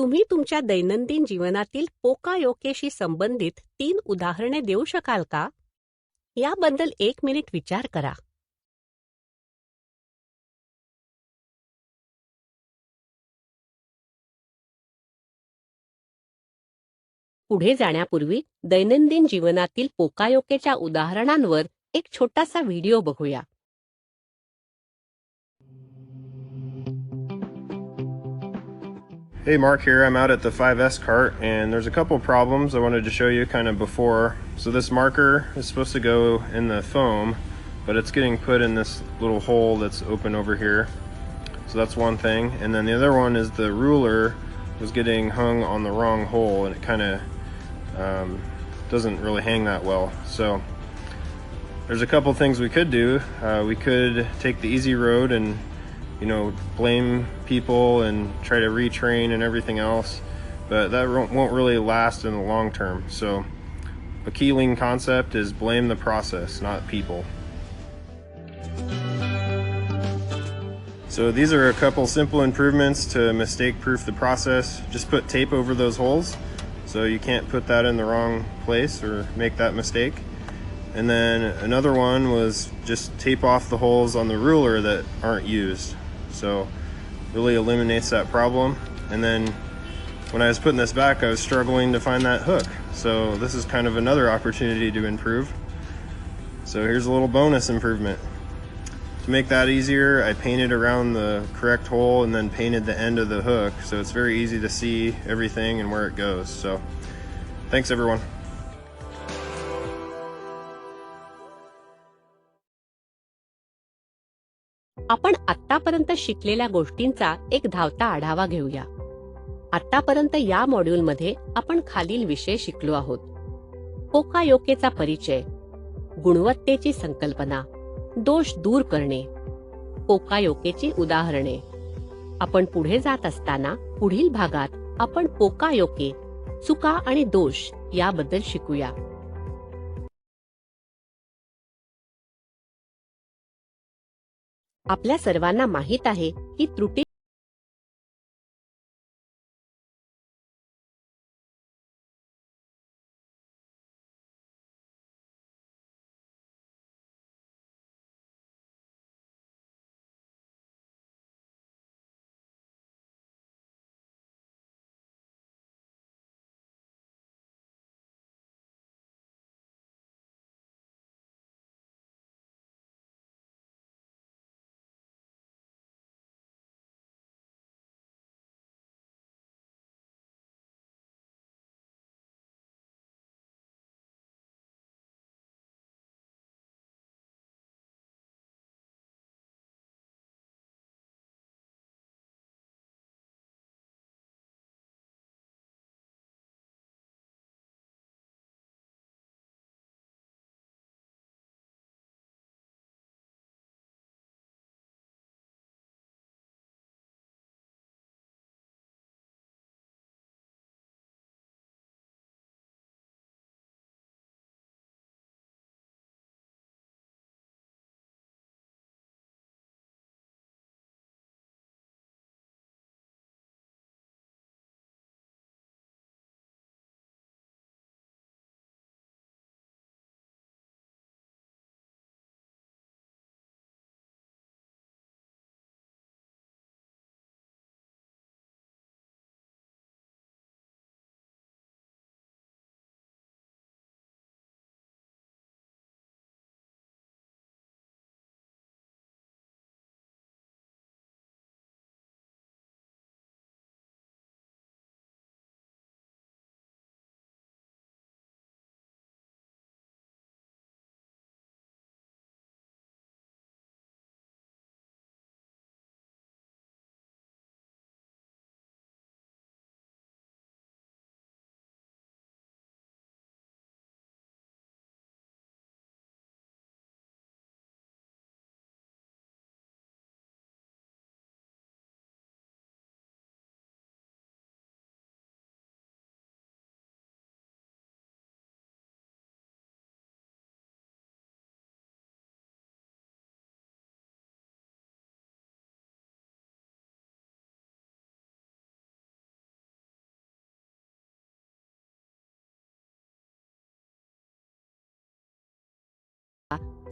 तुम्ही तुमच्या दैनंदिन जीवनातील पोकायोकेशी संबंधित 3 उदाहरणे देऊ शकाल का? याबद्दल 1 मिनिट विचार करा. पुढे जाण्यापूर्वी दैनंदिन जीवनातील पोकायोकेच्या उदाहरणांवर एक छोटासा व्हिडिओ बघूया. Hey, Mark here. I'm out at the 5S cart and there's a couple problems I wanted to show you kind of before. So this marker is supposed to go in the foam, but it's getting put in this little hole that's open over here. So that's one thing. And then the other one is the ruler was getting hung on the wrong hole and it kind of doesn't really hang that well. So there's a couple things we could do. We could take the easy road and blame people and try to retrain and everything else, but that won't really last in the long term. So a key lean concept is blame the process, not people. So these are a couple simple improvements to mistake-proof the process. Just put tape over those holes so you can't put that in the wrong place or make that mistake. And then another one was just tape off the holes on the ruler that aren't used. So really eliminates that problem. And then when I was putting this back, I was struggling to find that hook. So this is kind of another opportunity to improve. So here's a little bonus improvement. To make that easier, I painted around the correct hole and then painted the end of the hook. So it's very easy to see everything and where it goes. So thanks everyone. आपण आत्तापर्यंत शिकलेल्या गोष्टींचा एक धावता आढावा घेऊया. आत्तापर्यंत या मॉड्यूलमध्ये आपण खालील विषय शिकलो आहोत. पोकायोकेचा परिचय, गुणवत्तेची संकल्पना, दोष दूर करणे, पोकायोकेची उदाहरणे. आपण पुढे जात असताना पुढील भागात आपण पोकायोके, चुका आणि दोष याबद्दल शिकूया. आपल्या सर्वांना माहित आहे की त्रुटी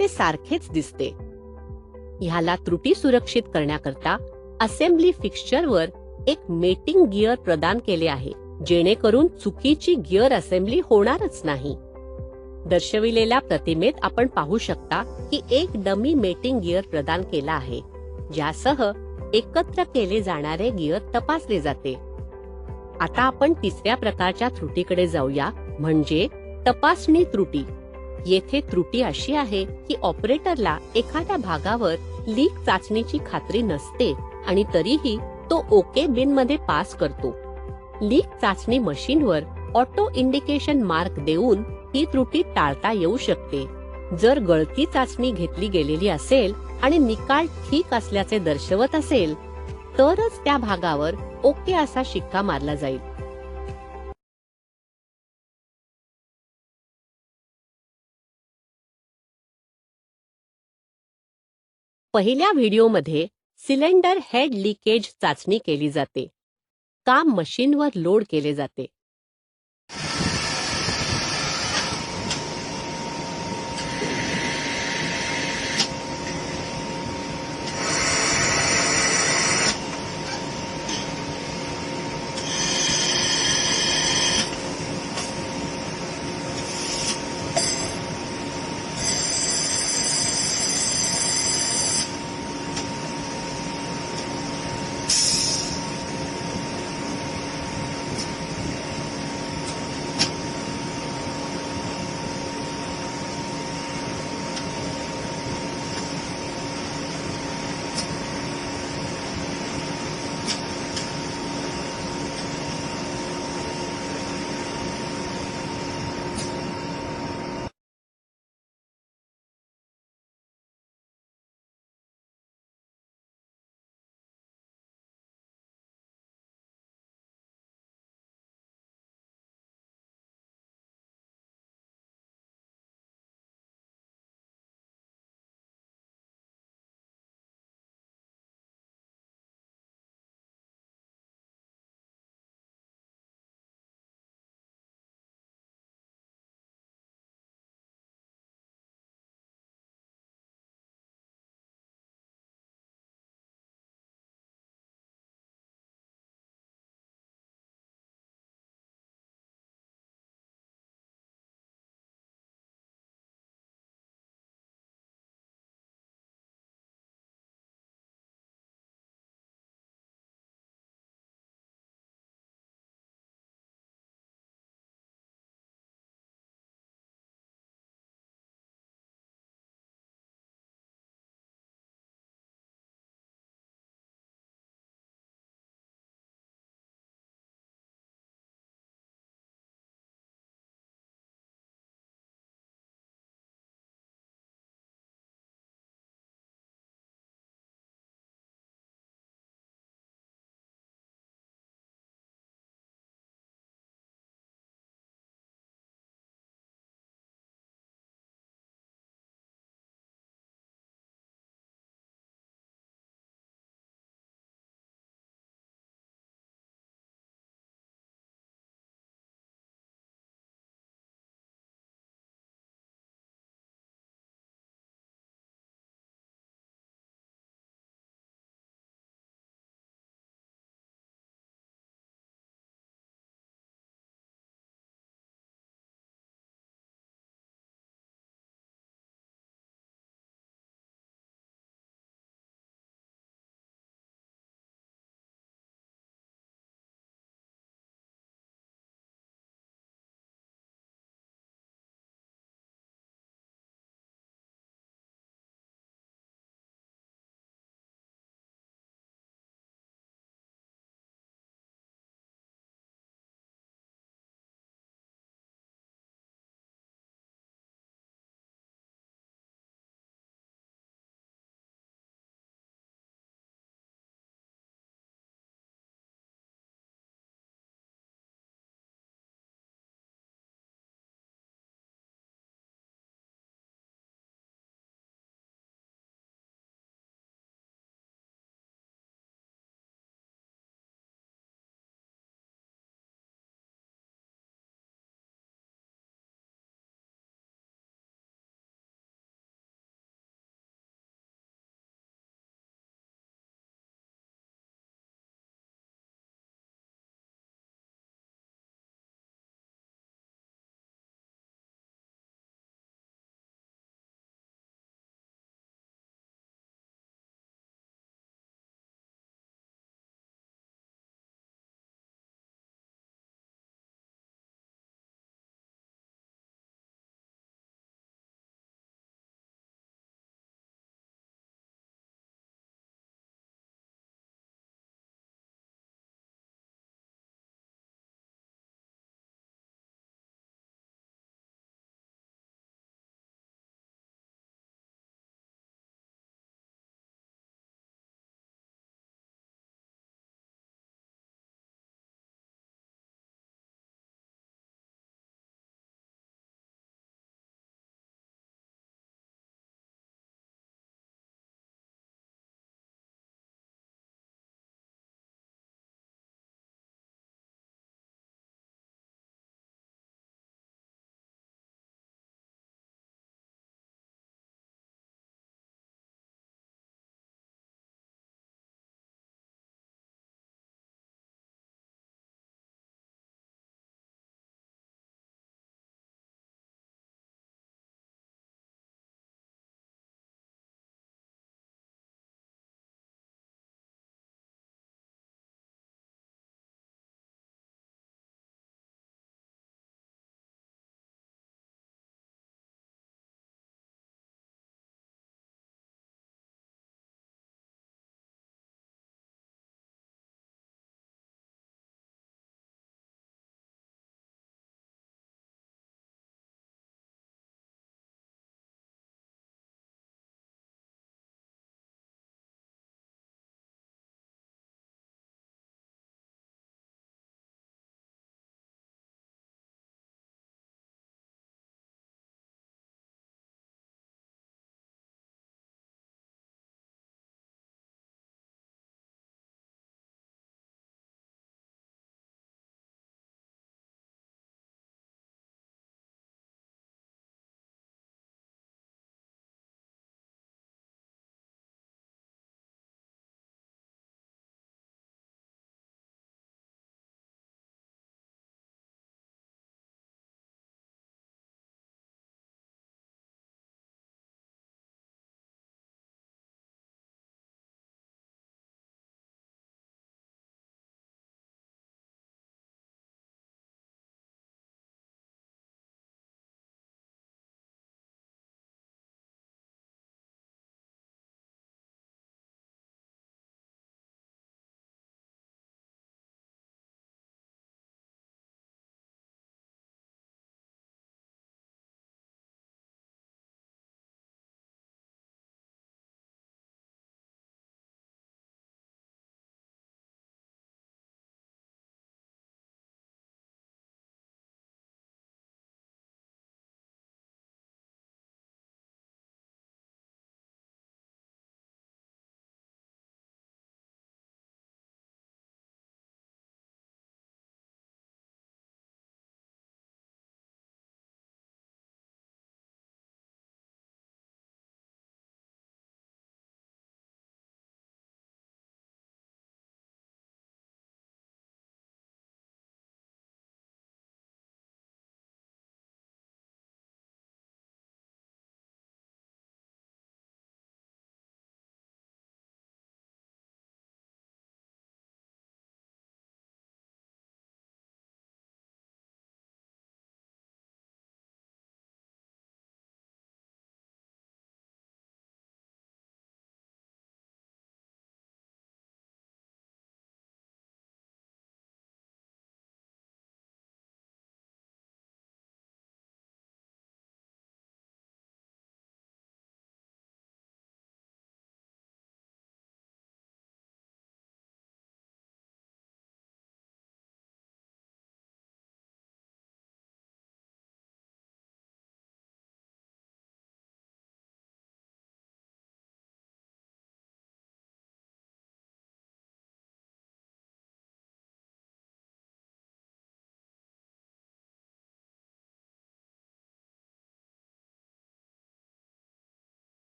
ते सारखेच दिसते. ह्याला त्रुटी सुरक्षित करण्याकरता असेंब्ली फिक्स्चरवर एक मेटिंग गिअर प्रदान केले आहे, जेणेकरून चुकीची गिअर असेंब्ली होणारच नाही. दर्शविलेल्या प्रतिमेत आपण पाहू शकता की एक डमी मेटिंग गिअर प्रदान केला आहे, ज्यासह एकत्र केले जाणारे गिअर तपासले जाते. आता आपण तिसऱ्या प्रकारच्या त्रुटीकडे जाऊया, म्हणजे तपासणी त्रुटी. येथे त्रुटी अशी आहे की ऑपरेटरला एखाद्या भागावर लीक चाचणीची खात्री नसते आणि तरीही तो ओके बिन मध्ये पास करतो. लीक चाचणी मशीनवर ऑटो इंडिकेशन मार्क देऊन ही त्रुटी टाळता येऊ शकते. जर गळती चाचणी घेतली गेलेली असेल आणि निकाल ठीक असल्याचे दर्शवत असेल तरच त्या भागावर ओके असा शिक्का मारला जाईल. पहिल्या व्हिडिओमध्ये सिलेंडर हेड लिकेज चाचणी केली जाते. काम मशीनवर लोड केले जाते.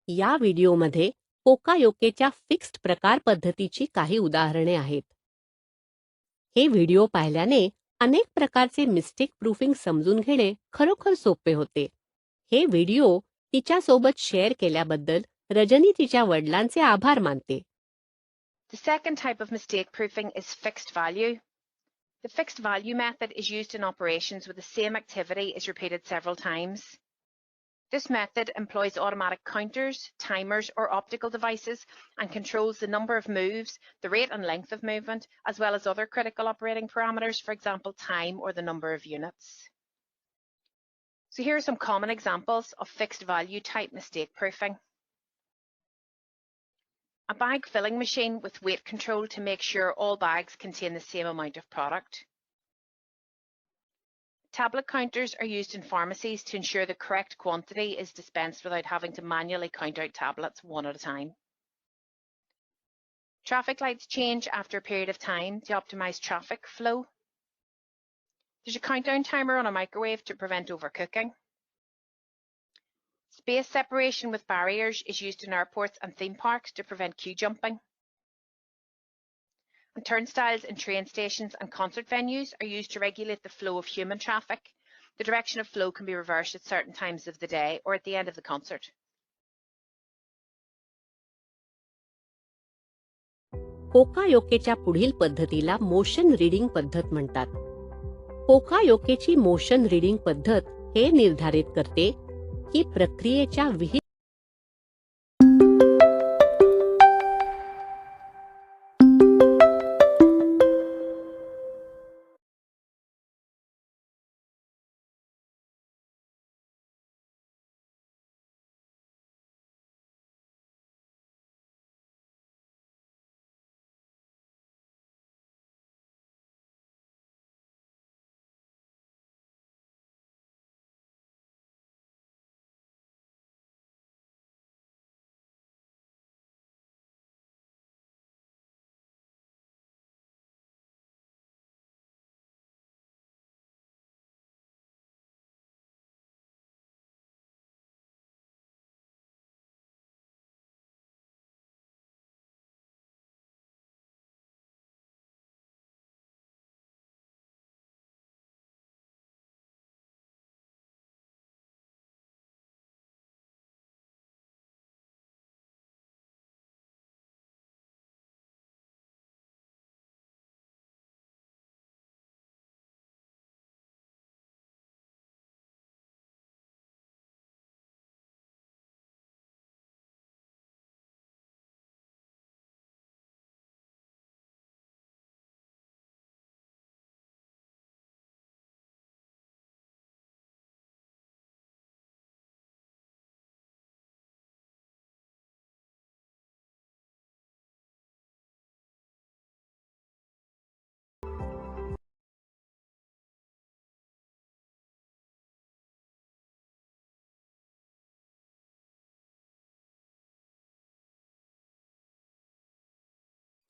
या व्हिडिओमध्ये पोकायोकेच्या फिक्स्ड प्रकार पद्धतीची काही उदाहरणे आहेत. हे व्हिडिओ पाहिल्याने अनेक प्रकारचे मिस्टेक प्रूफिंग समजून घेणे खरोखर सोपे होते. हे व्हिडिओ तिच्यासोबत शेअर केल्याबद्दल रजनी तिच्या वडिलांचे आभार मानते. The second type of mistake proofing is fixed value. The fixed value method is used in operations where the same activity is repeated several times. This method employs automatic counters, timers, or optical devices and controls the number of moves, the rate and length of movement, as well as other critical operating parameters, for example, time or the number of units. So here are some common examples of fixed value type mistake proofing. A bag filling machine with weight control to make sure all bags contain the same amount of product. Tablet counters are used in pharmacies to ensure the correct quantity is dispensed without having to manually count out tablets one at a time. Traffic lights change after a period of time to optimize traffic flow. There's a countdown timer on a microwave to prevent overcooking. Space separation with barriers is used in airports and theme parks to prevent queue jumping. And turnstiles in train stations and concert venues are used to regulate the flow of human traffic. The direction of flow can be reversed at certain times of the day or at the end of the concert. पोकायोकेच्या पुढील पद्धतीला motion reading पद्धत म्हणतात. पोकायोकेची motion reading पद्धत हे निर्धारित करते की प्रक्रियेच्या विहित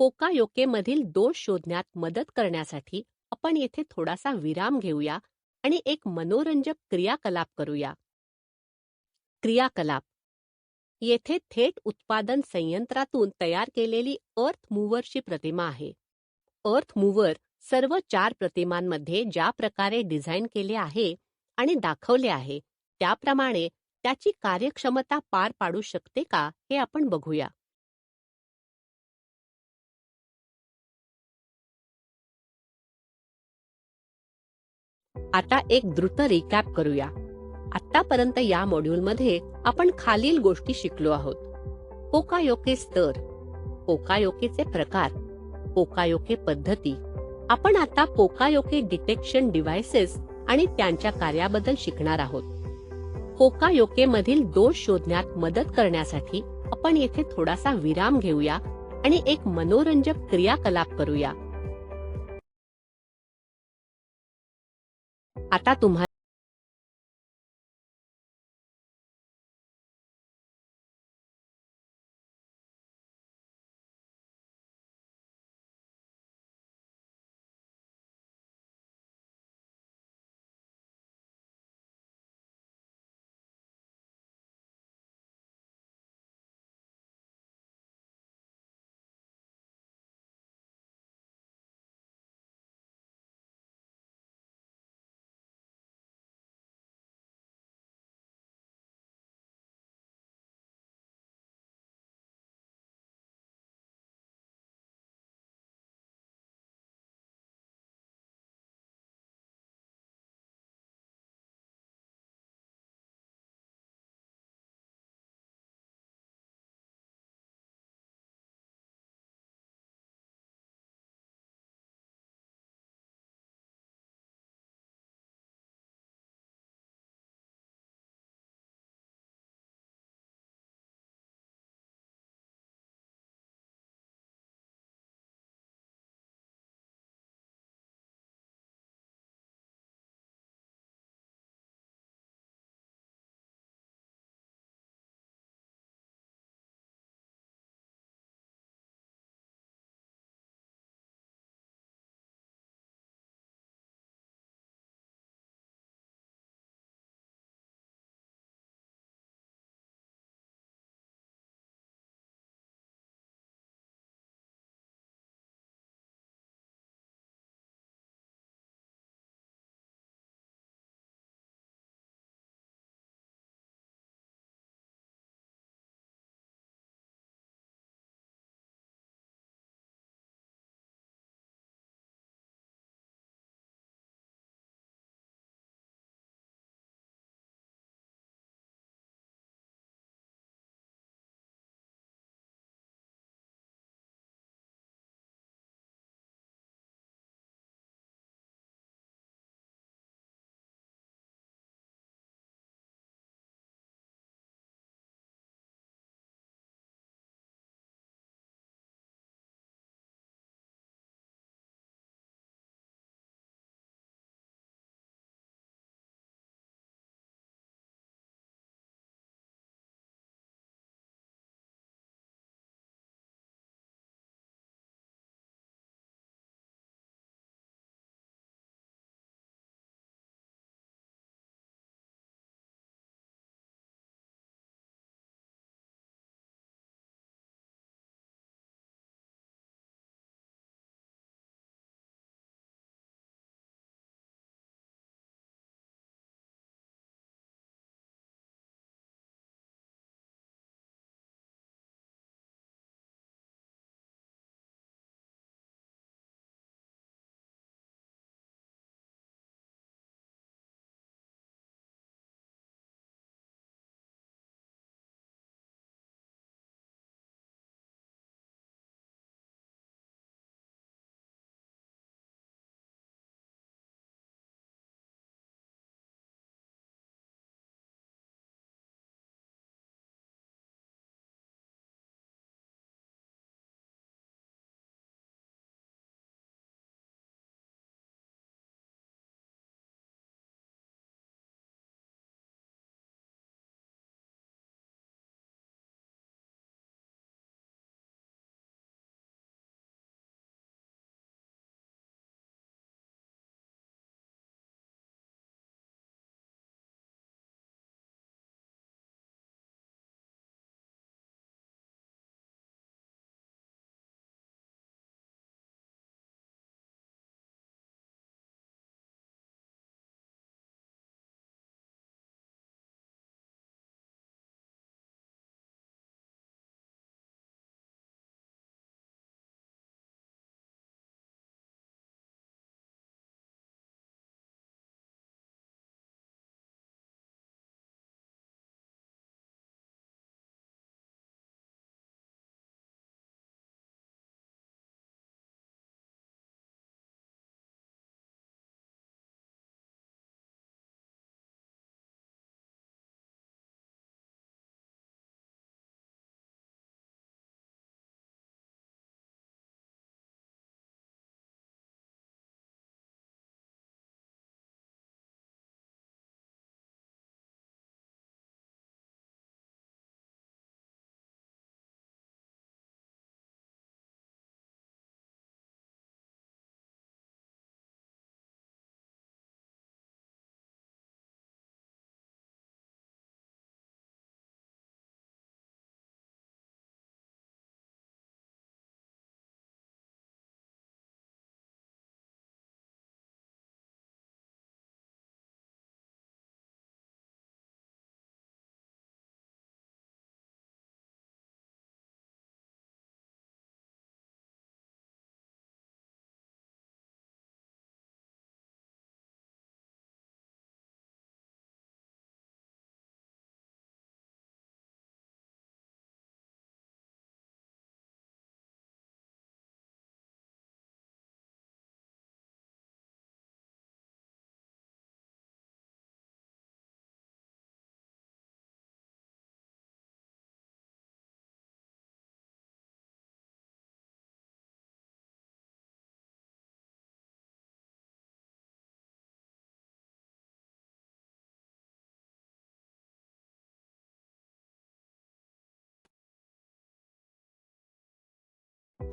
पोकायोकेमधील दोष शोधण्यात मदत करण्यासाठी आपण येथे थोडासा विराम घेऊया आणि एक मनोरंजक क्रियाकलाप करूया. क्रियाकलाप येथे थेट उत्पादन संयंत्रातून तयार केलेली अर्थ मूव्हरची प्रतिमा आहे. अर्थ मूव्हर सर्व 4 प्रतिमांमध्ये ज्या प्रकारे डिझाईन केले आहे आणि दाखवले आहे त्याप्रमाणे त्याची कार्यक्षमता पार पाडू शकते का हे आपण बघूया. आता एक द्रुत रिकॅप करूया. आतापर्यंत या मॉड्यूलमध्ये आपण खालील गोष्टी शिकलो आहोत. पोकायोके स्तर, पोकायोकेचे प्रकार, पोकायोके पद्धती. आपण आता पोकायोके डिटेक्शन डिव्हाइसेस आणि त्यांच्या कार्याबद्दल शिकणार आहोत. पोकायोकेमधील दोष शोधण्यात मदत करण्यासाठी आपण येथे थोडासा विराम घेऊया आणि एक मनोरंजक क्रियाकलाप करूया. आता तुम्हाला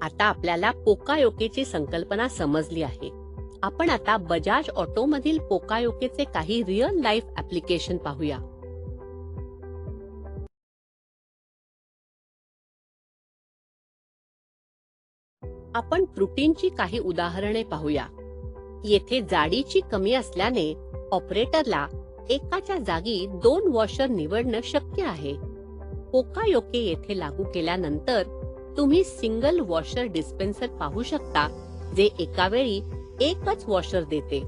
आता आपल्याला पोकायोकेची संकल्पना समजली आहे. आपण आता बजाज ऑटो मधील पोकायोकेचे काही रिअल लाईफ ऍप्लिकेशन पाहूया. आपण त्रुटींची काही उदाहरणे पाहूया. येथे जाडीची कमी असल्याने ऑपरेटरला एकाच्या जागी 2 वॉशर निवडणं शक्य आहे. पोकायोके येथे लागू केल्यानंतर तुम्ही सिंगल वॉशर डिस्पेन्सर पाहू शकता, जे एका वेळी एकच वॉशर देते.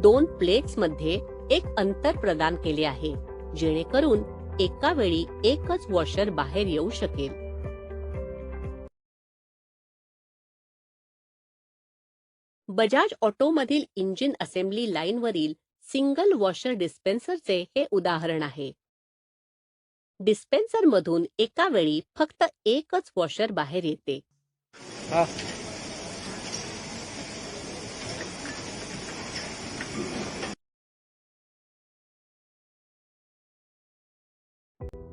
2 प्लेट्स मध्ये एक अंतर प्रदान केले आहे, जेणेकरून एका वेळी एकच वॉशर बाहेर येऊ शकेल. बजाज ऑटो मधील इंजिन असेंब्ली लाईन वरील सिंगल वॉशर डिस्पेन्सरचे हे उदाहरण आहे. डिस्पेन्सर मधून एका वेळी फक्त एकच वॉशर बाहेर येते.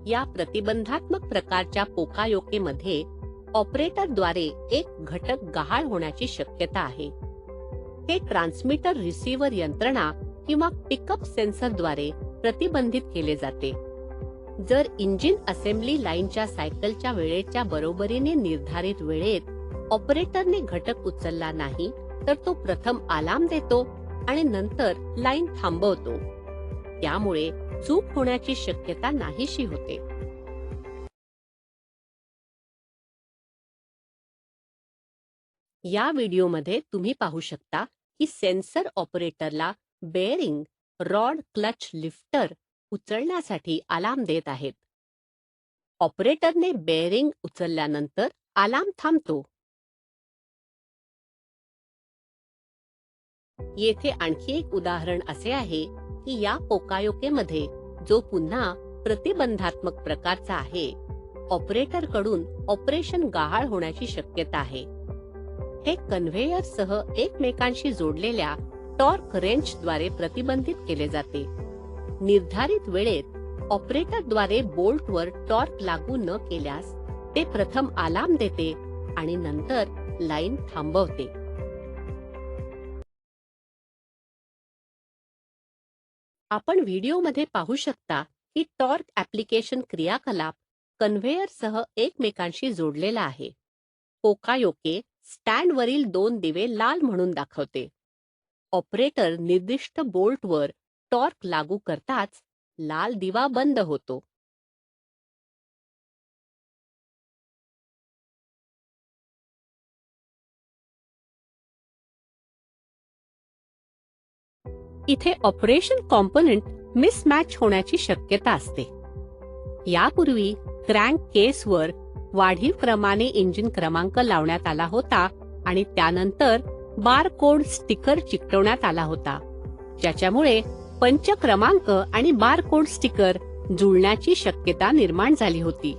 या प्रतिबंधात्मक प्रकारच्या पोकायोकेमध्ये ऑपरेटरद्वारे एक घटक गहाळ होण्याची शक्यता आहे. हे ट्रान्समीटर रिसीव्हर यंत्रणा किंवा पिकअप सेन्सरद्वारे प्रतिबंधित केले जाते. जर इंजिन असेंब्ली लाईनच्या सायकलच्या वेळेच्या बरोबरीने निर्धारित वेळेत ऑपरेटरने घटक उचलला नाही, तर तो प्रथम अलार्म देतो आणि नंतर लाईन थांबवतो. त्यामुळे चूक होण्याची शक्यता नाहीशी होते. या व्हिडिओमध्ये तुम्ही पाहू शकता की सेन्सर ऑपरेटरला बेअरिंग, रॉड, क्लच, लिफ्टर उचलण्यासाठी अलार्म देत आहेत. ऑपरेटरने बेअरिंग उचलल्यानंतर अलार्म थांबतो. येथे आणखी एक उदाहरण असे आहे की या पोकायोकेमध्ये, जो पुन्हा प्रतिबंधात्मक प्रकारचा आहे, ऑपरेटरकडून ऑपरेशन गहाळ होण्याची शक्यता आहे. हे कन्व्हेयरसह एकमेकांशी जोडलेल्या टॉर्क रेंचद्वारे प्रतिबंधित केले जाते. निर्धारित वेळेत ऑपरेटरद्वारे बोल्टवर टॉर्क लागू न केल्यास ते प्रथम अलार्म देते आणि नंतर लाईन थांबवते. आपण व्हिडिओमध्ये पाहू शकता की टॉर्क ऍप्लिकेशन क्रियाकलाप कन्व्हेयरसह एकमेकांशी जोडलेला आहे. पोकायोके स्टँडवरील 2 दिवे लाल म्हणून दाखवते. ऑपरेटर निर्दिष्ट बोल्टवर टॉर्क लागू करताच लाल दिवा बंद होतो. इथे ऑपरेशन कॉम्पोनंट मिसमॅच होण्याची शक्यता असते. यापूर्वी क्रँक केसवर वाढीव क्रमाने इंजिन क्रमांक लावण्यात आला होता आणि त्यानंतर बारकोड स्टिकर चिकटवण्यात आला होता, ज्याच्यामुळे पंच क्रमांक आणि बारकोड स्टिकर जुळण्याची शक्यता निर्माण झाली होती.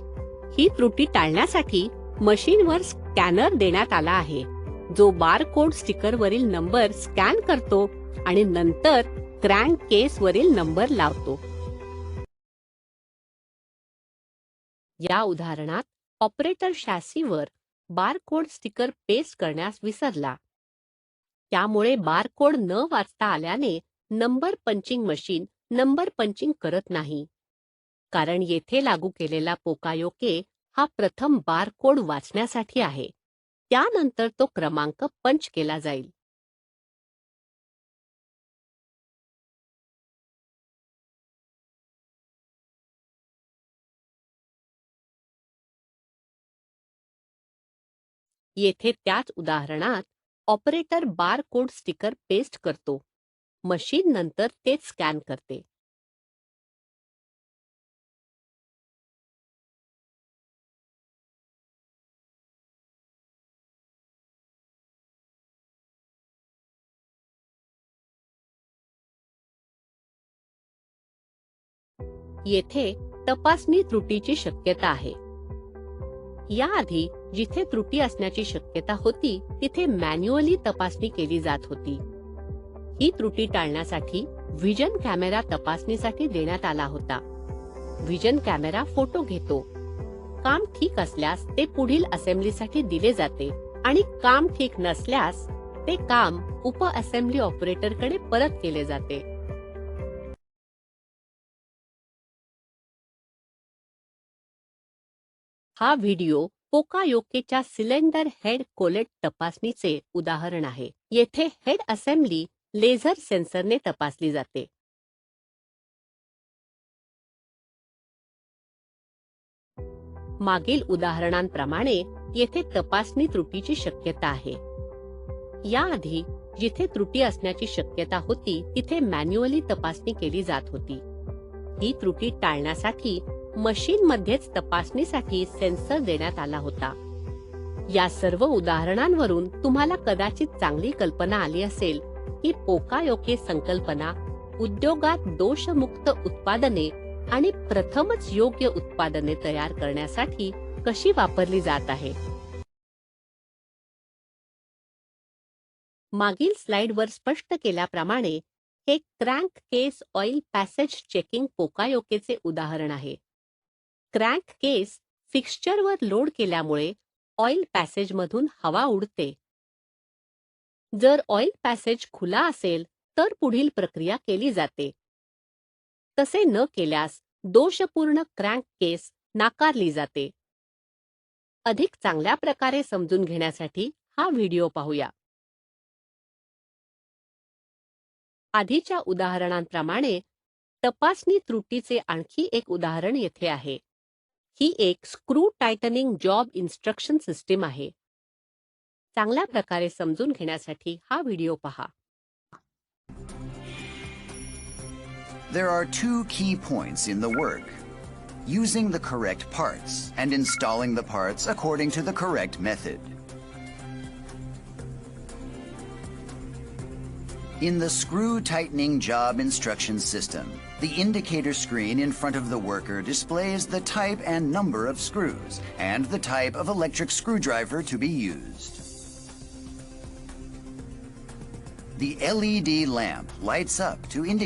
ही त्रुटी टाळण्यासाठी मशीनवर स्कॅनर देण्यात आला आहे, जो बारकोड स्टिकरवरील नंबर स्कॅन करतो आणि नंतर क्रँक केसवरील नंबर लावतो. या उदाहरणात ऑपरेटर शॅसीवर बारकोड स्टिकर पेस्ट करण्यास विसरला. त्यामुळे बारकोड न वाचता आल्याने number punching machine number punching करत नाही. कारण येथे लागू केलेला पोकायोके हा प्रथम बारकोड वाचण्यासाठी आहे. त्यानंतर तो क्रमांक पंच केला जाईल. येथे त्याच उदाहरणात ऑपरेटर बारकोड स्टिकर पेस्ट करतो. मशीन नंतर तेच स्कॅन करते. येथे तपासणी त्रुटीची शक्यता आहे. याआधी जिथे त्रुटी असण्याची शक्यता होती तिथे मॅन्युअली तपासणी केली जात होती. ही त्रुटी टाळण्यासाठी व्हिजन कॅमेरा तपासणीसाठी देण्यात आला होता. व्हिजन कॅमेरा फोटो घेतो. काम ठीक असल्यास ते पुढील असेंब्लीसाठी दिले जाते आणि काम ठीक नसल्यास ते काम उप असेंब्ली ऑपरेटरकडे परत केले जाते. हा व्हिडिओ पोकायोकेच्या सिलेंडर हेड कोलेट तपासणीचे उदाहरण आहे. येथे हेड असेंब्ली लेझर सेन्सरने तपासली जाते. मागील उदाहरणांप्रमाणे येथे तपासणी त्रुटीची शक्यता आहे. याआधी जिथे त्रुटी असण्याची शक्यता होती तिथे मॅन्युअली तपासणी केली जात होती. ही त्रुटी टाळण्यासाठी मशीनमध्येच तपासणीसाठी सेन्सर देण्यात आला होता. या सर्व उदाहरणांवरून तुम्हाला कदाचित चांगली कल्पना आली असेल की पोकायोके संकल्पना उद्योगात दोषमुक्त उत्पादने आणि प्रथमच योग्य उत्पादने तयार करण्यासाठी कशी वापरली जात आहे. मागील स्लाइडवर स्पष्ट केल्याप्रमाणे हे क्रँक केस ऑइल पॅसेज चेकिंग पोकायोकेचे उदाहरण आहे. क्रँक केस फिक्स्चरवर लोड केल्यामुळे ऑइल पॅसेजमधून हवा उडते. जर ऑइल पॅसेज खुला असेल तर पुढील प्रक्रिया केली जाते. तसे न केल्यास दोषपूर्ण क्रँक केस नाकारली जाते. अधिक चांगल्या प्रकारे समजून घेण्यासाठी हा व्हिडिओ पाहूया. आधीच्या उदाहरणांप्रमाणे तपासणी त्रुटीचे आणखी एक उदाहरण येथे आहे. ही एक screw tightening job instruction system आहे. चांगल्या प्रकारे समजून घेण्यासाठी हा व्हिडिओ पहा. There are two key points in the work: using the correct parts and installing the parts according to the correct method. In the screw tightening job instruction system, the indicator screen in front of the worker displays the type and number of screws and the type of electric screwdriver to be used. The LED lamp lights up to indicate